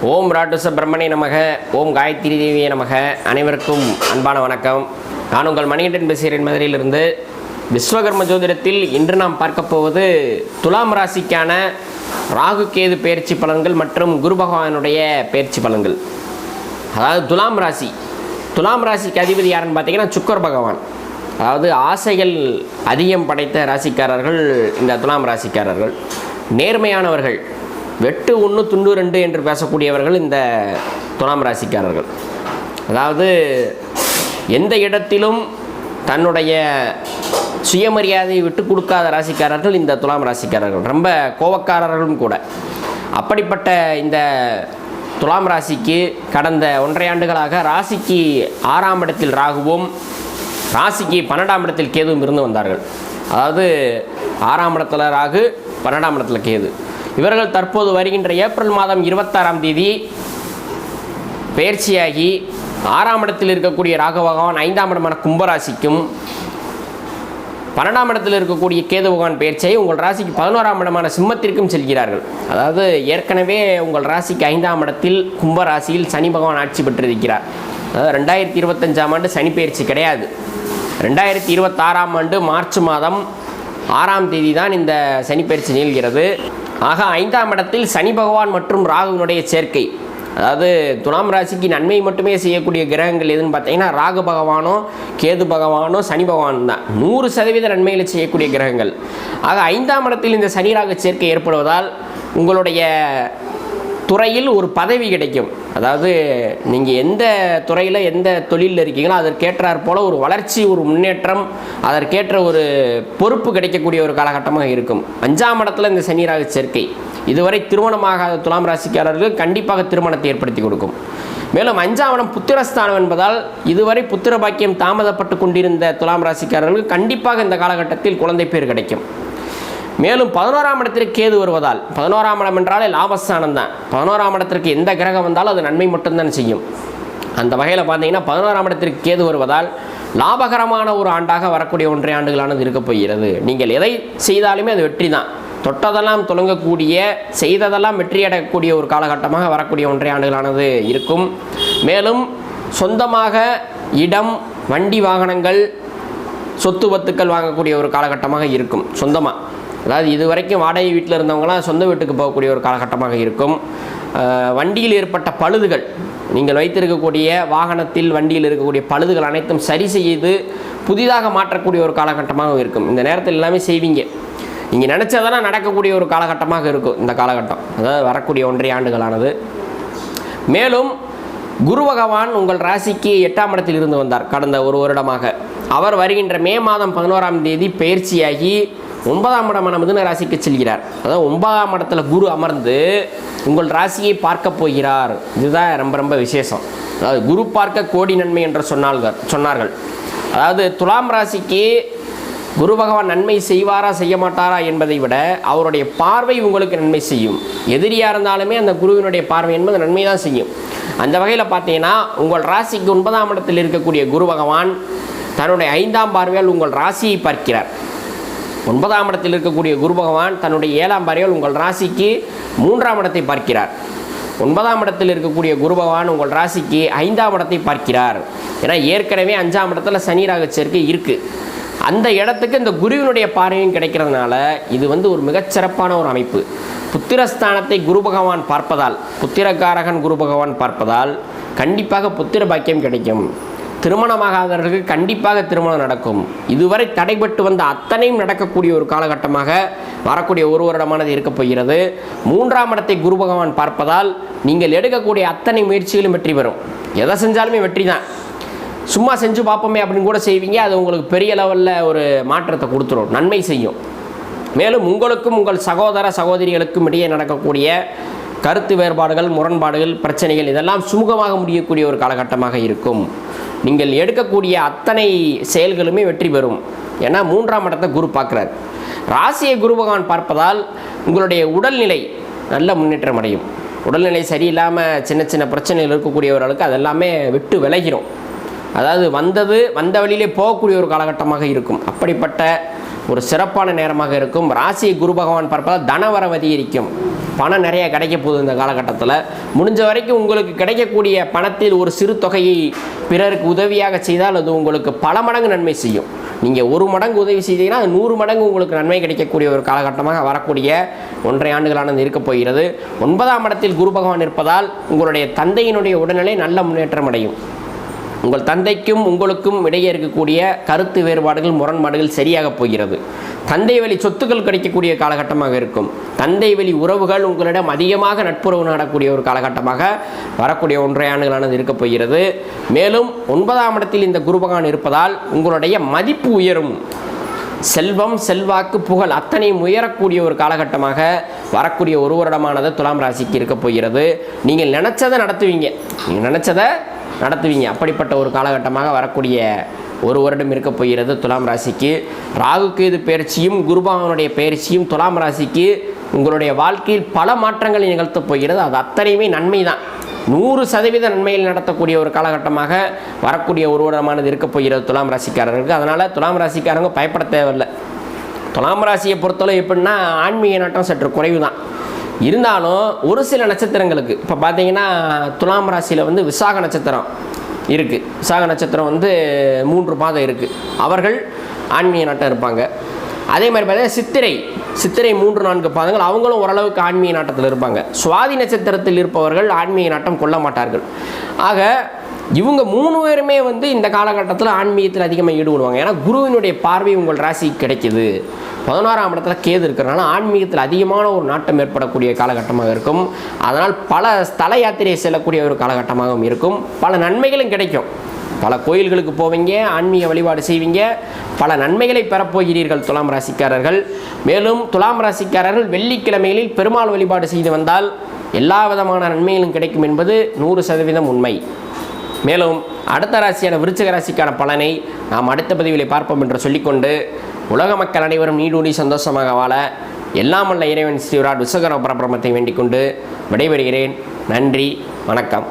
ஓம் ராட்டுச பிரம்மணே நமக, ஓம் காயத்ரி தேவியே நமக. அனைவருக்கும் அன்பான வணக்கம். நான் உங்கள் மணிகண்டன் பேசுகிறேன் மதுரையிலிருந்து. விஸ்வகர்ம ஜோதிடத்தில் இன்று நாம் பார்க்க போவது துலாம் ராசிக்கான ராகு கேது பயிற்சி பலன்கள் மற்றும் குரு பகவானுடைய பயிற்சி பலன்கள். அதாவது துலாம் ராசிக்கு அதிபதி யாருன்னு பார்த்தீங்கன்னா சுக்கர பகவான். அதாவது ஆசைகள் அதிகம் படைத்த ராசிக்காரர்கள் இந்த துலாம் ராசிக்காரர்கள். நேர்மையானவர்கள், வெட்டு ஒன்று துண்டு ரெண்டு என்று பேசக்கூடியவர்கள் இந்த துலாம் ராசிக்காரர்கள். அதாவது எந்த இடத்திலும் தன்னுடைய சுயமரியாதையை விட்டு கொடுக்காத ராசிக்காரர்கள் இந்த துலாம் ராசிக்காரர்கள். ரொம்ப கோபக்காரர்களும் கூட. அப்படிப்பட்ட இந்த துலாம் ராசிக்கு கடந்த 1.5 ஆண்டுகளாக ராசிக்கு 6ஆம் இடத்தில் ராகுவும் ராசிக்கு 12ஆம் இடத்தில் கேதுவும் இருந்து வந்தார்கள். அதாவது 6ஆம் இடத்துல ராகு, 12ஆம் இடத்துல கேது. இவர்கள் தற்போது வருகின்ற ஏப்ரல் மாதம் 26ஆம் தேதி பயிற்சியாகி 6ஆம் இடத்தில் இருக்கக்கூடிய ராகு பகவான் 5ஆம் இடமான கும்பராசிக்கும் 12ஆம் இடத்தில் இருக்கக்கூடிய கேது பகவான் பயிற்சியாகி உங்கள் ராசிக்கு 11ஆம் இடமான சிம்மத்திற்கும் செல்கிறார்கள். அதாவது ஏற்கனவே உங்கள் ராசிக்கு 5ஆம் இடத்தில் கும்பராசியில் சனி பகவான் ஆட்சி பெற்றிருக்கிறார். அதாவது 2025ஆம் ஆண்டு சனி பயிற்சி கிடையாது. 2026ஆம் ஆண்டு மார்ச் மாதம் 6ஆம் தேதி தான் இந்த சனி பயிற்சி நிகழ்கிறது. ஆக 5ஆம் இடத்தில் சனி பகவான் மற்றும் ராகுவினுடைய சேர்க்கை. அதாவது துலாம் ராசிக்கு நன்மை மட்டுமே செய்யக்கூடிய கிரகங்கள் எதுன்னு பார்த்தீங்கன்னா ராகு பகவானோ கேது பகவானோ சனி பகவான் தான். 100% நன்மைகளை செய்யக்கூடிய கிரகங்கள். ஆக 5ஆம் இடத்தில் இந்த சனி ராகு சேர்க்கை ஏற்படுவதால் உங்களுடைய துறையில் ஒரு பதவி கிடைக்கும். அதாவது நீங்கள் எந்த துறையில் எந்த தொழிலில் இருக்கீங்களோ அதற்கேற்றாற் போல் ஒரு வளர்ச்சி, ஒரு முன்னேற்றம், அதற்கேற்ற ஒரு பொறுப்பு கிடைக்கக்கூடிய ஒரு காலகட்டமாக இருக்கும். 5ஆம் இடத்துல இந்த சனி ராகு சேர்க்கை இதுவரை திருமணமாகாத துலாம் ராசிக்காரர்கள் கண்டிப்பாக திருமணத்தை ஏற்படுத்தி கொடுக்கும். மேலும் 5ஆம் இடம் புத்திரஸ்தானம் என்பதால் இதுவரை புத்திர பாக்கியம் தாமதப்பட்டு கொண்டிருந்த துலாம் ராசிக்காரர்களுக்கு கண்டிப்பாக இந்த காலகட்டத்தில் குழந்தை பேர் கிடைக்கும். மேலும் 11ஆம் இடத்திற்கு கேது வருவதால், 11ஆம் இடம் என்றாலே லாபஸ்தானம் தான். 11ஆம் இடத்திற்கு எந்த கிரகம் வந்தாலும் அது நன்மை மட்டும்தான் செய்யும். அந்த வகையில் பார்த்தீங்கன்னா 11ஆம் இடத்திற்கு கேது வருவதால் லாபகரமான ஒரு ஆண்டாக வரக்கூடிய 1.5 ஆண்டுகளானது இருக்க போகிறது. நீங்கள் எதை செய்தாலுமே அது வெற்றி தான். தொட்டதெல்லாம் தொடங்கக்கூடிய, செய்ததெல்லாம் வெற்றியடையக்கூடிய ஒரு காலகட்டமாக வரக்கூடிய 1.5 ஆண்டுகளானது இருக்கும். மேலும் சொந்தமாக இடம், வண்டி, வாகனங்கள், சொத்து பத்துக்கள் வாங்கக்கூடிய ஒரு காலகட்டமாக இருக்கும். சொந்தமாக, அதாவது இது வரைக்கும் வாடகை வீட்டில் இருந்தவங்களாம் சொந்த வீட்டுக்கு போகக்கூடிய ஒரு காலகட்டமாக இருக்கும். வண்டியில் ஏற்பட்ட பழுதுகள், நீங்கள் வைத்திருக்கக்கூடிய வாகனத்தில் வண்டியில் இருக்கக்கூடிய பழுதுகள் அனைத்தும் சரி செய்து புதிதாக மாற்றக்கூடிய ஒரு காலகட்டமாக இருக்கும். இந்த நேரத்தில் எல்லாமே செய்வீங்க. நீங்கள் நினச்சதெல்லாம் நடக்கக்கூடிய ஒரு காலகட்டமாக இருக்கும் இந்த காலகட்டம். அதாவது வரக்கூடிய 1.5 ஆண்டுகளானது. மேலும் குரு பகவான் உங்கள் ராசிக்கு 8ஆம் இடத்தில் இருந்து வந்தார் கடந்த 1 வருடமாக. அவர் வருகின்ற மே மாதம் 11ஆம் தேதி பயிற்சியாகி 9ஆம் இடமான மிதுன ராசிக்கு செல்கிறார். அதாவது 9ஆம் இடத்துல குரு அமர்ந்து உங்கள் ராசியை பார்க்க போகிறார். இதுதான் ரொம்ப ரொம்ப விசேஷம். அதாவது குரு பார்க்க கோடி நன்மை என்று சொன்னார்கள். அதாவது துலாம் ராசிக்கு குரு பகவான் நன்மை செய்வாரா செய்ய மாட்டாரா என்பதை விட அவருடைய பார்வை உங்களுக்கு நன்மை செய்யும். எதிரியாக இருந்தாலுமே அந்த குருவினுடைய பார்வை என்பது நன்மை தான் செய்யும். அந்த வகையில் பார்த்தீங்கன்னா உங்கள் ராசிக்கு 9ஆம் இடத்தில் இருக்கக்கூடிய குரு பகவான் தன்னுடைய 5ஆம் பார்வையால் உங்கள் ராசியை பார்க்கிறார். 9ஆம் இடத்தில் இருக்கக்கூடிய குரு பகவான் தன்னுடைய 7ஆம் பார்வையால் உங்கள் ராசிக்கு 3ஆம் இடத்தை பார்க்கிறார். 9ஆம் இடத்தில் இருக்கக்கூடிய குரு பகவான் உங்கள் ராசிக்கு 5ஆம் இடத்தை பார்க்கிறார். ஏன்னா ஏற்கனவே 5ஆம் இடத்துல சனி ராகு சேர்க்கை இருக்குது. அந்த இடத்துக்கு இந்த குருவினுடைய பார்வையும் கிடைக்கிறதுனால இது ஒரு மிகச்சிறப்பான ஒரு அமைப்பு. புத்திரஸ்தானத்தை குரு பகவான் பார்ப்பதால், புத்திரக்காரகன் குரு பகவான் பார்ப்பதால் கண்டிப்பாக புத்திர பாக்கியம் கிடைக்கும். திருமணமாகாதவர்களுக்கு கண்டிப்பாக திருமணம் நடக்கும். இதுவரை தடைபட்டு வந்த அத்தனையும் நடக்கக்கூடிய ஒரு காலகட்டமாக வரக்கூடிய 1 வருடமானது இருக்க போகிறது. 3ஆம் இடத்தை குரு பகவான் பார்ப்பதால் நீங்கள் எடுக்கக்கூடிய அத்தனை முயற்சிகளும் வெற்றி பெறும். எதை செஞ்சாலுமே வெற்றி தான். சும்மா செஞ்சு பார்ப்போமே அப்படின்னு கூட செய்வீங்க. அது உங்களுக்கு பெரிய லெவலில் ஒரு மாற்றத்தை கொடுத்துரும், நன்மை செய்யும். மேலும் உங்களுக்கும் உங்கள் சகோதர சகோதரிகளுக்கும் இடையே நடக்கக்கூடிய கருத்து வேறுபாடுகள், முரண்பாடுகள், பிரச்சனைகள் இதெல்லாம் சுமூகமாக முடியக்கூடிய ஒரு காலகட்டமாக இருக்கும். நீங்கள் எடுக்கக்கூடிய அத்தனை செயல்களுமே வெற்றி பெறும். ஏன்னா 3ஆம் இடத்தை குரு பார்க்குறார். ராசியை குரு பகவான் பார்ப்பதால் உங்களுடைய உடல்நிலை நல்ல முன்னேற்றம் அடையும். உடல்நிலை சரியில்லாமல் சின்ன சின்ன பிரச்சனைகள் இருக்கக்கூடியவர்களுக்கு அதெல்லாமே விட்டு விலகிறோம். அதாவது வந்த வழியிலே போகக்கூடிய ஒரு காலகட்டமாக இருக்கும். அப்படிப்பட்ட ஒரு சிறப்பான நேரமாக இருக்கும். ராசியை குரு பகவான் பார்ப்பதால் தனவரவு அதிகரிக்கும். பணம் நிறைய கிடைக்க போகுது இந்த காலகட்டத்தில். முடிஞ்ச வரைக்கும் உங்களுக்கு கிடைக்கக்கூடிய பணத்தில் ஒரு சிறு தொகையை பிறருக்கு உதவியாக செய்தால் அது உங்களுக்கு பல மடங்கு நன்மை செய்யும். நீங்கள் 1 மடங்கு உதவி செய்தீங்கன்னா அது 100 மடங்கு உங்களுக்கு நன்மை கிடைக்கக்கூடிய ஒரு காலகட்டமாக வரக்கூடிய 1.5 ஆண்டுகளானது இருக்கப் போகிறது. 9ஆம் இடத்தில் குரு பகவான் இருப்பதால் உங்களுடைய தந்தையினுடைய உடல்நிலை நல்ல முன்னேற்றம் அடையும். உங்கள் தந்தைக்கும் உங்களுக்கும் இடையே இருக்கக்கூடிய கருத்து வேறுபாடுகள், முரண்பாடுகள் சரியாக போகிறது. தந்தை வழி சொத்துக்கள் கிடைக்கக்கூடிய காலகட்டமாக இருக்கும். தந்தை வழி உறவுகள் உங்களிடம் அதிகமாக நட்புறவு நாடக்கூடிய ஒரு காலகட்டமாக வரக்கூடிய 1.5 ஆண்டுகளானது இருக்கப் போகிறது. மேலும் 9ஆம் இடத்தில் இந்த குரு பகவான் இருப்பதால் உங்களுடைய மதிப்பு உயரும். செல்வம், செல்வாக்கு, புகழ் அத்தனையும் உயரக்கூடிய ஒரு காலகட்டமாக வரக்கூடிய 1 வருடமானது துலாம் ராசிக்கு இருக்க போகிறது. நீங்கள் நினச்சதை நடத்துவீங்க. அப்படிப்பட்ட ஒரு காலகட்டமாக வரக்கூடிய 1 வருடம் இருக்க போகிறது துலாம் ராசிக்கு. ராகு கேது பயிற்சியும் குரு பகவானுடைய பயிற்சியும் துலாம் ராசிக்கு உங்களுடைய வாழ்க்கையில் பல மாற்றங்களை நிகழ்த்தப் போகிறது. அது அத்தனையுமே நன்மை தான். 100% நன்மையில் நடத்தக்கூடிய ஒரு காலகட்டமாக வரக்கூடிய 1 வருடமானது இருக்க போகிறது துலாம் ராசிக்காரர்களுக்கு. அதனால் துலாம் ராசிக்காரங்க பயப்பட தேவையில்லை. துலாம் ராசியை பொறுத்தளவு எப்படின்னா ஆன்மீக நாட்டம் சற்று குறைவு தான். இருந்தாலும் ஒரு சில நட்சத்திரங்களுக்கு இப்போ பார்த்தீங்கன்னா துலாம் ராசியில் வந்து விசாக நட்சத்திரம் இருக்குது. விசாக நட்சத்திரம் வந்து 3 பாதம் இருக்குது. அவர்கள் ஆன்மீக நாட்டம் இருப்பாங்க. அதே மாதிரி பார்த்தீங்கன்னா சித்திரை 3-4 பாதங்கள் அவங்களும் ஓரளவுக்கு ஆன்மீக நாட்டத்தில் இருப்பாங்க. சுவாதி நட்சத்திரத்தில் இருப்பவர்கள் ஆன்மீக நாட்டம் கொள்ள மாட்டார்கள். ஆக இவங்க 3 பேருமே வந்து இந்த காலகட்டத்தில் ஆன்மீகத்தில் அதிகமாக ஈடுபடுவாங்க. ஏன்னா குருவினுடைய பார்வை உங்கள் ராசிக்கு கிடைக்கிது. 11ஆம் இடத்துல கேது இருக்கிறனால ஆன்மீகத்தில் அதிகமான ஒரு நாட்டம் ஏற்படக்கூடிய காலகட்டமாக இருக்கும். அதனால் பல ஸ்தல யாத்திரை செல்லக்கூடிய ஒரு காலகட்டமாகவும் இருக்கும். பல நன்மைகளும் கிடைக்கும். பல கோயில்களுக்கு போவீங்க, ஆன்மீக வழிபாடு செய்வீங்க, பல நன்மைகளை பெறப்போகிறீர்கள் துலாம் ராசிக்காரர்கள். மேலும் துலாம் ராசிக்காரர்கள் வெள்ளிக்கிழமைகளில் பெருமாள் வழிபாடு செய்து வந்தால் எல்லா விதமான நன்மைகளும் கிடைக்கும் என்பது 100% உண்மை. மேலும் அடுத்த ராசியான விருச்சிக ராசிக்கான பலனை நாம் அடுத்த பதிவில் பார்ப்போம் என்று சொல்லிக்கொண்டு உலக மக்கள் அனைவரும் நீடூடி சந்தோஷமாக வாழ எல்லாம் வல்ல இறைவன் ஸ்ரீ விராட் விஸ்வகர்ம பரபிரம்மத்தை வேண்டிக் கொண்டு விடைபெறுகிறேன். நன்றி, வணக்கம்.